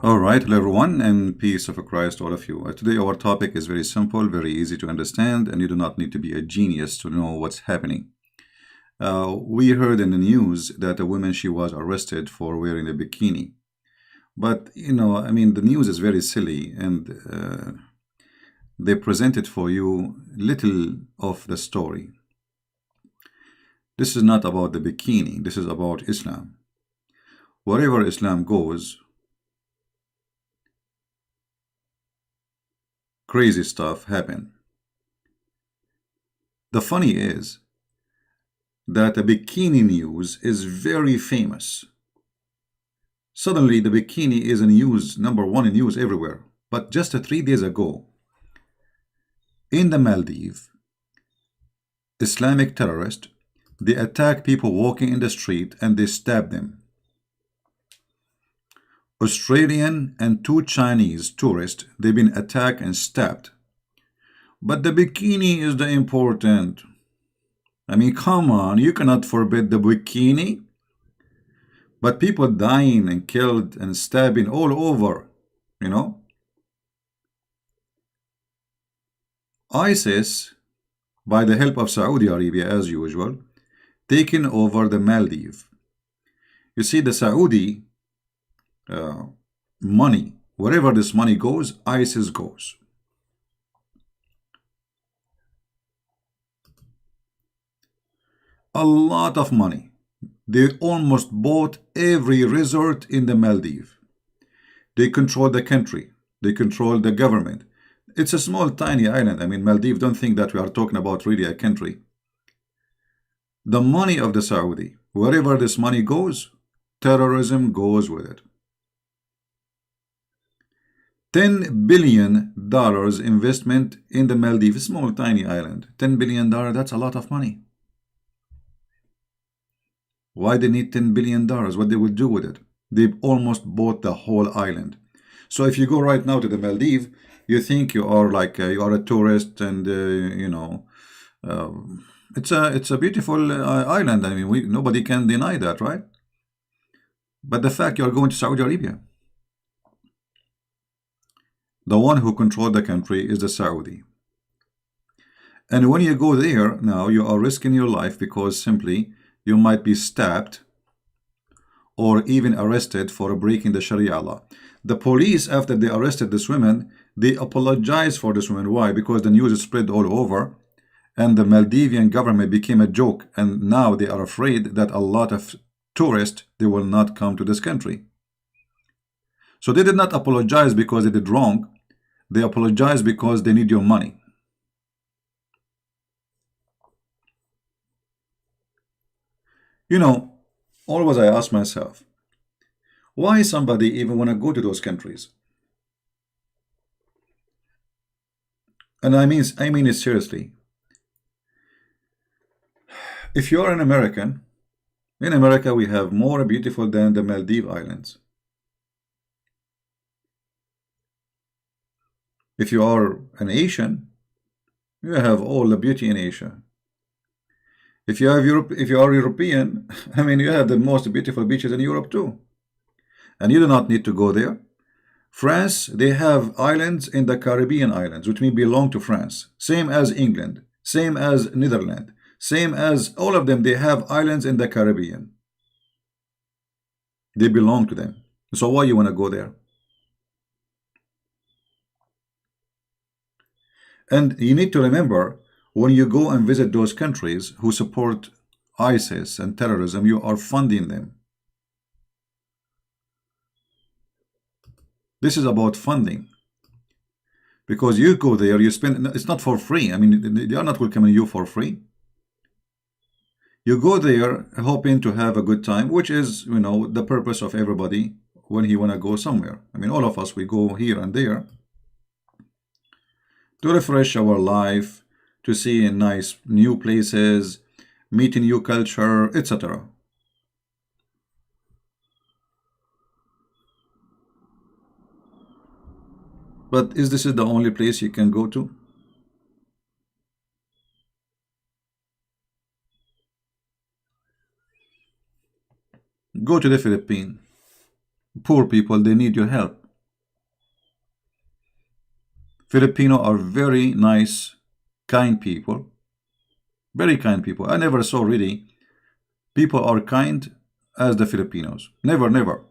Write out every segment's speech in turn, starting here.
All right, hello everyone, and peace of Christ, all of you. Today, our topic is very simple, very easy to understand, and you do not need to be a genius to know what's happening. We heard in the news that a woman she was arrested for wearing a bikini. But the news is very silly, and they presented for you little of the story. This is not about the bikini. This is about Islam. Wherever Islam goes, crazy stuff happen. The funny is that the bikini news is very famous. Suddenly, the bikini is in news, number one in news everywhere. But just 3 days ago, in the Maldives, Islamic terrorists, they attack people walking in the street and they stab them. Australian and 2 Chinese tourists, they've been attacked and stabbed. But the bikini is the important. I mean, come on, you cannot forbid the bikini. But people dying and killed and stabbing all over, you know. ISIS, by the help of Saudi Arabia as usual, taking over the Maldives. You see, the Saudi money, wherever this money goes, ISIS goes. A lot of money. They almost bought every resort in the Maldives. They control the country. They control the government. It's a small, tiny island. I mean, Maldives, don't think that we are talking about really a country. The money of the Saudi, wherever this money goes, terrorism goes with it. $10 billion investment in the Maldives, small, tiny island. $10 billion, that's a lot of money. Why they need $10 billion? What they will do with it? They've almost bought the whole island. So if you go right now to the Maldives, you think you are like you are a tourist, and it's a beautiful island. I mean, nobody can deny that, right? But the fact you are going to Saudi Arabia, the one who controls the country is the Saudi. And when you go there now, you are risking your life because simply you might be stabbed or even arrested for breaking the Sharia law. The police, after they arrested this woman, they apologized for this woman. Why? Because the news is spread all over, and the Maldivian government became a joke, and now they are afraid that a lot of tourists, they will not come to this country. So they did not apologize because they did wrong. They apologized because they need your money. You know, always I ask myself, why somebody even want to go to those countries? And I mean it seriously. If you are an American, in America we have more beautiful than the Maldives Islands. If you are an Asian, you have all the beauty in Asia. If you have if you are European, I mean, you have the most beautiful beaches in Europe too. And you do not need to go there. France, they have islands in the Caribbean islands, which mean belong to France. Same as England, same as Netherlands, same as all of them. They have islands in the Caribbean. They belong to them. So why you want to go there? And you need to remember, when you go and visit those countries who support ISIS and terrorism, you are funding them. This is about funding. Because you go there, you spend, it's not for free. I mean, they are not welcoming you for free. You go there hoping to have a good time, which is, the purpose of everybody when he want to go somewhere. I mean, all of us, we go here and there to refresh our life, to see nice new places, meet a new culture, etc. But is this the only place you can go to? Go to the Philippines. Poor people, they need your help. Filipino are very nice, kind people. Very kind people. I never saw really people are kind as the Filipinos. Never, never.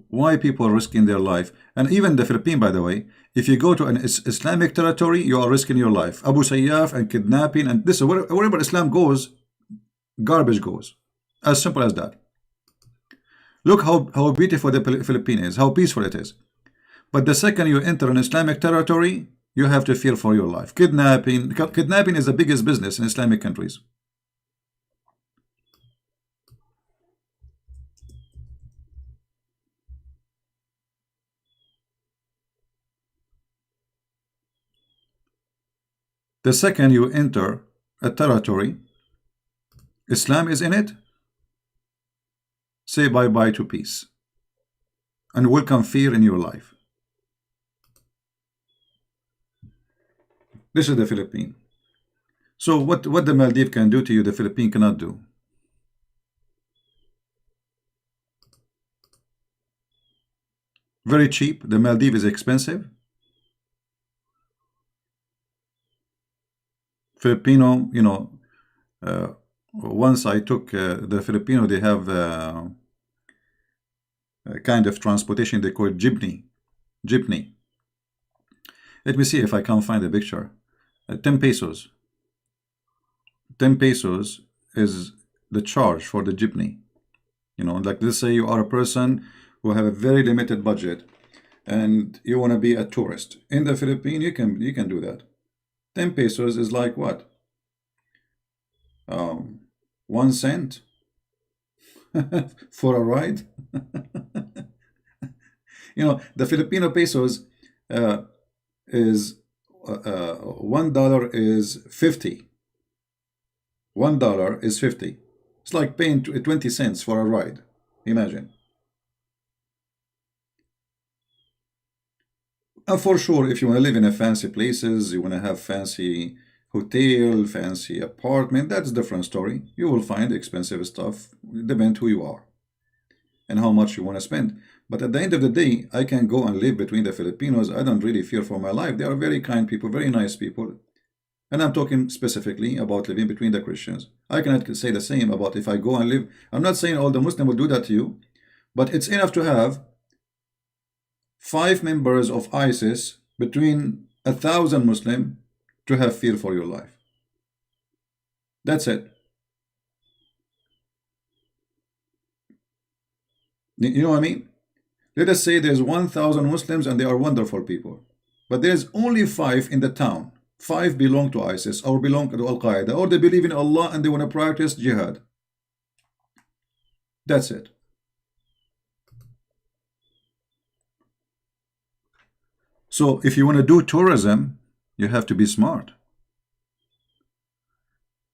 Why people are risking their life? And even the Philippines, by the way, if you go to an Islamic territory, you are risking your life. Abu Sayyaf and kidnapping, and this wherever Islam goes, garbage goes. As simple as that. Look how beautiful the Philippines is, how peaceful it is. But the second you enter an Islamic territory, you have to fear for your life. Kidnapping is the biggest business in Islamic countries. The second you enter a territory, Islam is in it, say bye-bye to peace and welcome fear in your life. This is the Philippines. So what the Maldives can do to you, the Philippines cannot do. Very cheap. The Maldives is expensive. Filipino, once I took the Filipino, they have a kind of transportation they call it jeepney. Jeepney. Let me see if I can find a picture. 10 pesos. 10 pesos is the charge for the jeepney. Like let's say you are a person who have a very limited budget and you want to be a tourist in the Philippines, you can do that. 10 pesos is like what? 1 cent for a ride. The Filipino pesos is $1 is 50. $1 is 50. It's like paying 20 cents for a ride. Imagine. And for sure, if you want to live in a fancy places, you want to have fancy hotel, fancy apartment, that's a different story. You will find expensive stuff, depend who you are and how much you want to spend. But at the end of the day, I can go and live between the Filipinos. I don't really fear for my life. They are very kind people, very nice people. And I'm talking specifically about living between the Christians. I cannot say the same about if I go and live. I'm not saying all the Muslims will do that to you, but it's enough to have 5 members of ISIS between 1,000 Muslims to have fear for your life. That's it. You know what I mean? Let us say there's 1,000 Muslims and they are wonderful people. But there's only 5 in the town. 5 belong to ISIS or belong to Al-Qaeda or they believe in Allah and they want to practice jihad. That's it. So if you want to do tourism, you have to be smart.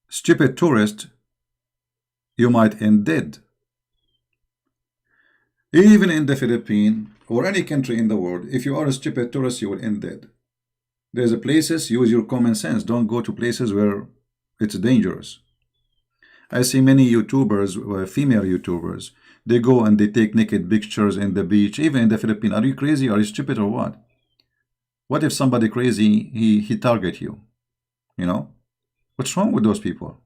Stupid tourist, you might end dead. Even in the Philippines or any country in the world, if you are a stupid tourist, you will end dead. There's a places, use your common sense. Don't go to places where it's dangerous. I see many YouTubers, female YouTubers, they go and they take naked pictures in the beach, even in the Philippines. Are you crazy? Are you stupid or what? What if somebody crazy, he target you? What's wrong with those people?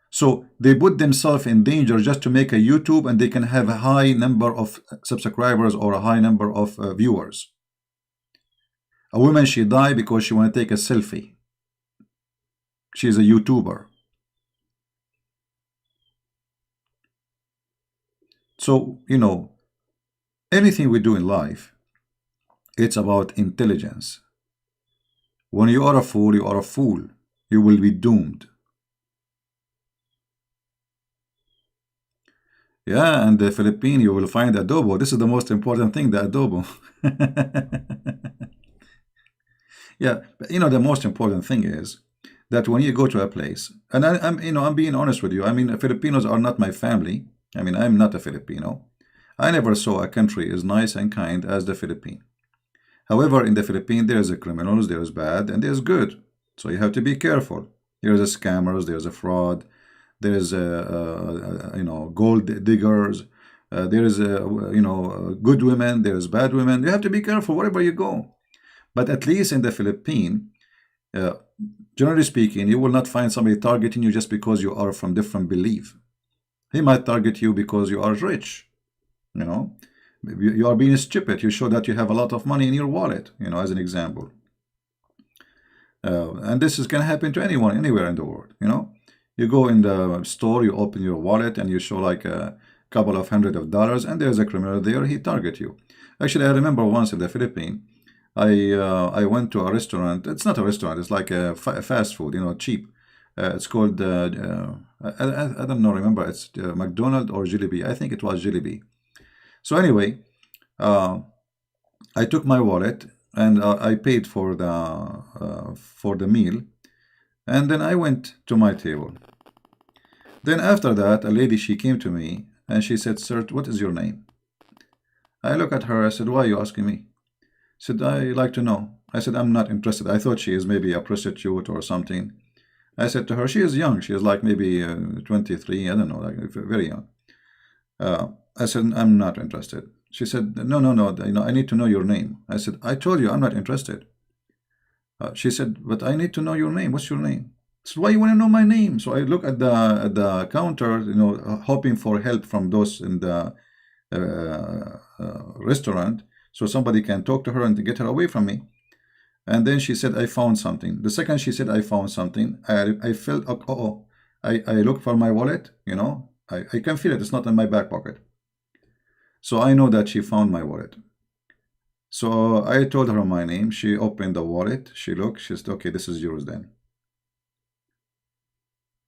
So they put themselves in danger just to make a YouTube and they can have a high number of subscribers or a high number of viewers. A woman, she died because she want to take a selfie. She's a YouTuber. So, anything we do in life, it's about intelligence. When you are a fool, you are a fool. You will be doomed. Yeah, and the Philippines, you will find adobo. This is the most important thing, the adobo. Yeah, but the most important thing is that when you go to a place, and I'm being honest with you. I mean, Filipinos are not my family. I mean, I'm not a Filipino. I never saw a country as nice and kind as the Philippines. However, in the Philippines, there's a criminals, there's bad, and there's good. So you have to be careful. There's a scammers, there's a fraud, There is gold diggers. There is good women. There is bad women. You have to be careful wherever you go. But at least in the Philippines, uh, generally speaking, you will not find somebody targeting you just because you are from different belief. He might target you because you are rich. You know, you are being stupid. You show that you have a lot of money in your wallet. As an example. And this is going to happen to anyone, anywhere in the world. You go in the store, you open your wallet, and you show like a couple of $100s, and there's a criminal there. He target you. Actually, I remember once in the Philippines, I went to a restaurant. It's not a restaurant. It's like a fast food. Cheap. It's called I don't know. Remember, it's McDonald's or Jollibee. I think it was Jollibee. So anyway, uh, I took my wallet and I paid for the meal, and then I went to my table. Then after that, a lady, she came to me and she said, "Sir, what is your name?" I look at her. I said, "Why are you asking me?" She said, "I like to know." I said, "I'm not interested." I thought she is maybe a prostitute or something. I said to her, she is young. She is like maybe 23. I don't know, like very young. I said, "I'm not interested." She said, "No, no, no. I need to know your name." I said, "I told you I'm not interested." She said, "But I need to know your name. What's your name?" I said, "Why you want to know my name?" So I look at the counter, hoping for help from those in the restaurant, so somebody can talk to her and to get her away from me. And then she said, "I found something." The second she said, "I found something," I felt, oh, oh. I look for my wallet, I can feel it. It's not in my back pocket. So I know that she found my wallet. So I told her my name. She opened the wallet. She looked. She said, "Okay, this is yours then."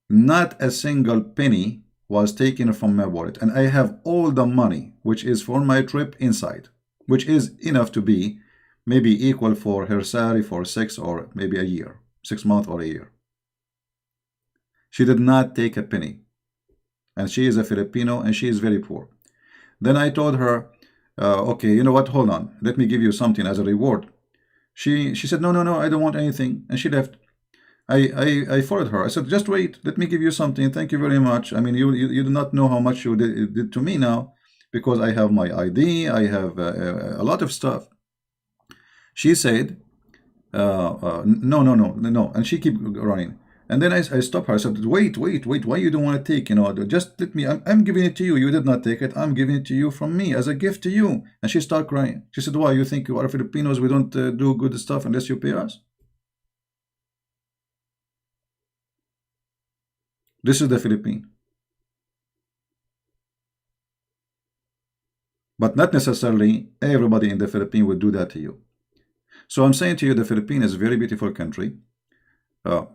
Not a single penny was taken from my wallet. And I have all the money, which is for my trip, inside, which is enough to be maybe equal for her salary for 6 months or a year. She did not take a penny. And she is a Filipino and she is very poor. Then I told her, "Okay, you know what? Hold on. Let me give you something as a reward." She said, "No, no, no, I don't want anything." And she left. I followed her. I said, "Just wait. Let me give you something. Thank you very much. I mean, you do not know how much you did to me now, because I have my ID. I have a lot of stuff." She said, "No, no, no, no." And she keep running. And then I stopped her. I said, "Wait, wait, wait. Why you don't want to take? Just let me. I'm giving it to you. You did not take it. I'm giving it to you from me as a gift to you." And she started crying. She said, "Why? You think you are Filipinos? We don't do good stuff unless you pay us?" This is the Philippines. But not necessarily everybody in the Philippines would do that to you. So I'm saying to you, the Philippines is a very beautiful country.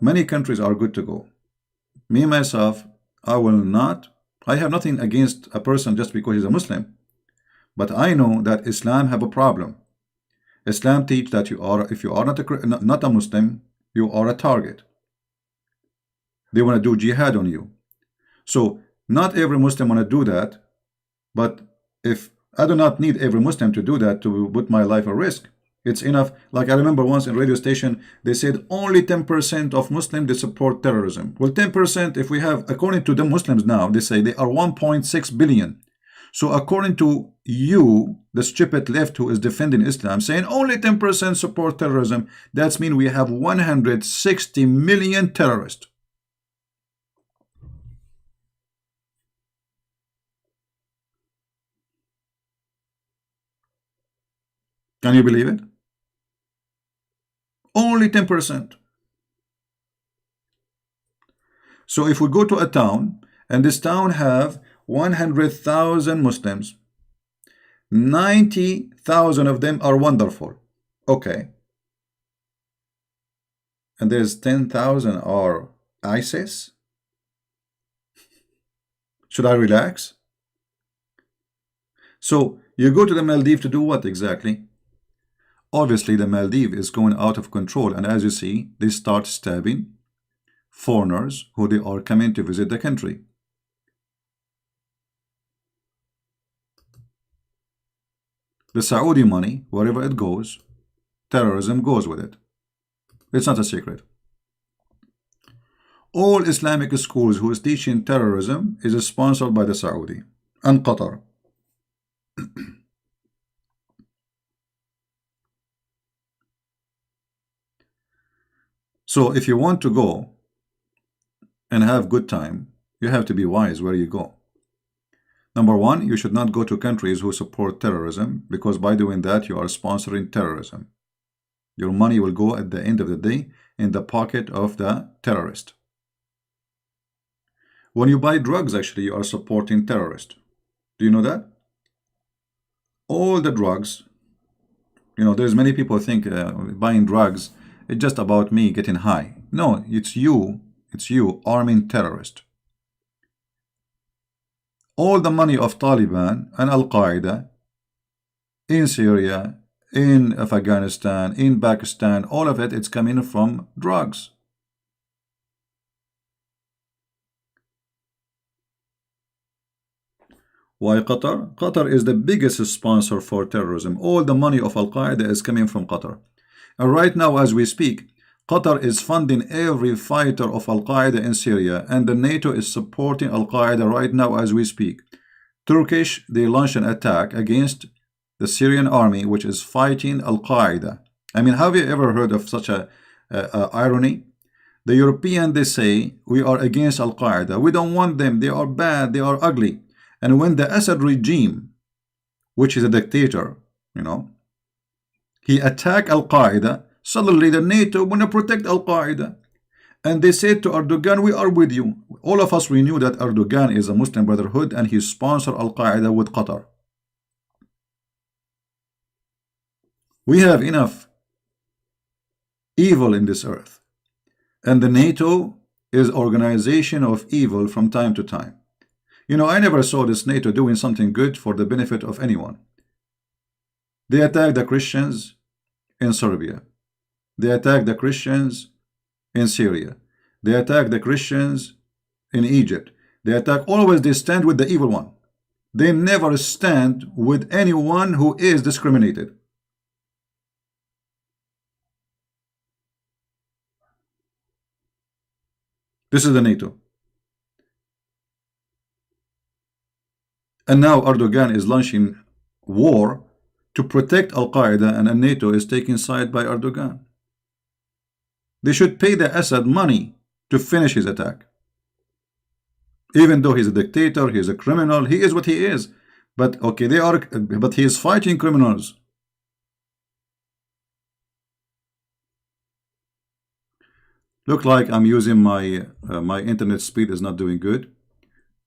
Many countries are good to go. Me, myself, I will not. I have nothing against a person just because he's a Muslim. But I know that Islam have a problem. Islam teach that if you are not a Muslim, you are a target. They want to do jihad on you. So not every Muslim want to do that. But if I do not need every Muslim to do that to put my life at risk, it's enough. Like I remember once in radio station, they said only 10% of Muslims they support terrorism. Well, 10%, if we have, according to the Muslims now, they say they are 1.6 billion. So according to you, the stupid left who is defending Islam, saying only 10% support terrorism, that means we have 160 million terrorists. Can you believe it? Only 10%. So if we go to a town, and this town have 100,000 Muslims, 90,000 of them are wonderful. Okay. And there's 10,000 are ISIS. Should I relax? So you go to the Maldives to do what exactly? Obviously, the Maldives is going out of control. And as you see, they start stabbing foreigners who they are coming to visit the country. The Saudi money, wherever it goes, terrorism goes with it. It's not a secret. All Islamic schools who is teaching terrorism is sponsored by the Saudi and Qatar. So if you want to go and have good time, you have to be wise where you go. Number one, you should not go to countries who support terrorism, because by doing that you are sponsoring terrorism. Your money will go at the end of the day in the pocket of the terrorist. When you buy drugs, actually you are supporting terrorists. Do you know that? All the drugs, there's many people think buying drugs is just about me getting high. No, it's you arming terrorists. All the money of Taliban and Al-Qaeda in Syria, in Afghanistan, in Pakistan, all of it's coming from drugs. Why Qatar? Qatar is the biggest sponsor for terrorism. All the money of Al-Qaeda is coming from Qatar. And right now, as we speak, Qatar is funding every fighter of Al-Qaeda in Syria, and the NATO is supporting Al-Qaeda right now as we speak. Turkish, they launched an attack against the Syrian army, which is fighting Al-Qaeda. I mean, have you ever heard of such a irony? The European, they say, we are against Al-Qaeda. We don't want them. They are bad. They are ugly. And when the Assad regime, which is a dictator, he attacked Al-Qaeda, suddenly the NATO want to protect Al-Qaeda. And they said to Erdogan, we are with you. All of us, we knew that Erdogan is a Muslim Brotherhood and he sponsored Al-Qaeda with Qatar. We have enough evil in this earth. And the NATO is organization of evil from time to time. I never saw this NATO doing something good for the benefit of anyone. They attacked the Christians in Serbia. They attacked the Christians in Syria. They attack the Christians in Egypt. They attack, always they stand with the evil one. They never stand with anyone who is discriminated. This is the NATO. And now Erdogan is launching war to protect Al-Qaeda, and NATO is taking side by Erdogan. They should pay the Assad money to finish his attack. Even though he's a dictator, he's a criminal, he is what he is. But okay, but he is fighting criminals. Look like I'm using my internet speed is not doing good.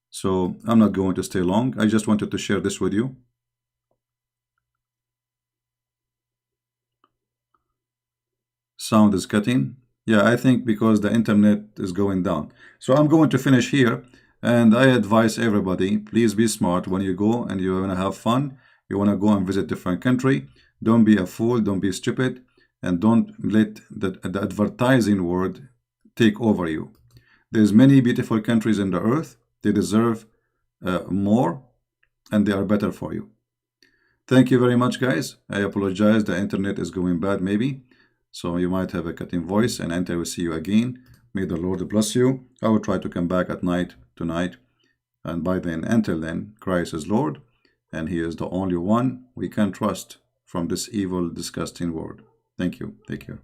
So I'm not going to stay long. I just wanted to share this with you. Sound is cutting. Yeah, I think because the internet is going down. So I'm going to finish here, and I advise everybody, please be smart when you go and you want to have fun. You want to go and visit different country. Don't be a fool, don't be stupid, and don't let the advertising word take over you. There's many beautiful countries in the earth. They deserve more, and they are better for you. Thank you very much, guys. I apologize, the internet is going bad maybe. So you might have a cutting voice, and until we see you again, may the Lord bless you. I will try to come back at night tonight. And by then, until then, Christ is Lord, and He is the only one we can trust from this evil, disgusting world. Thank you. Take care.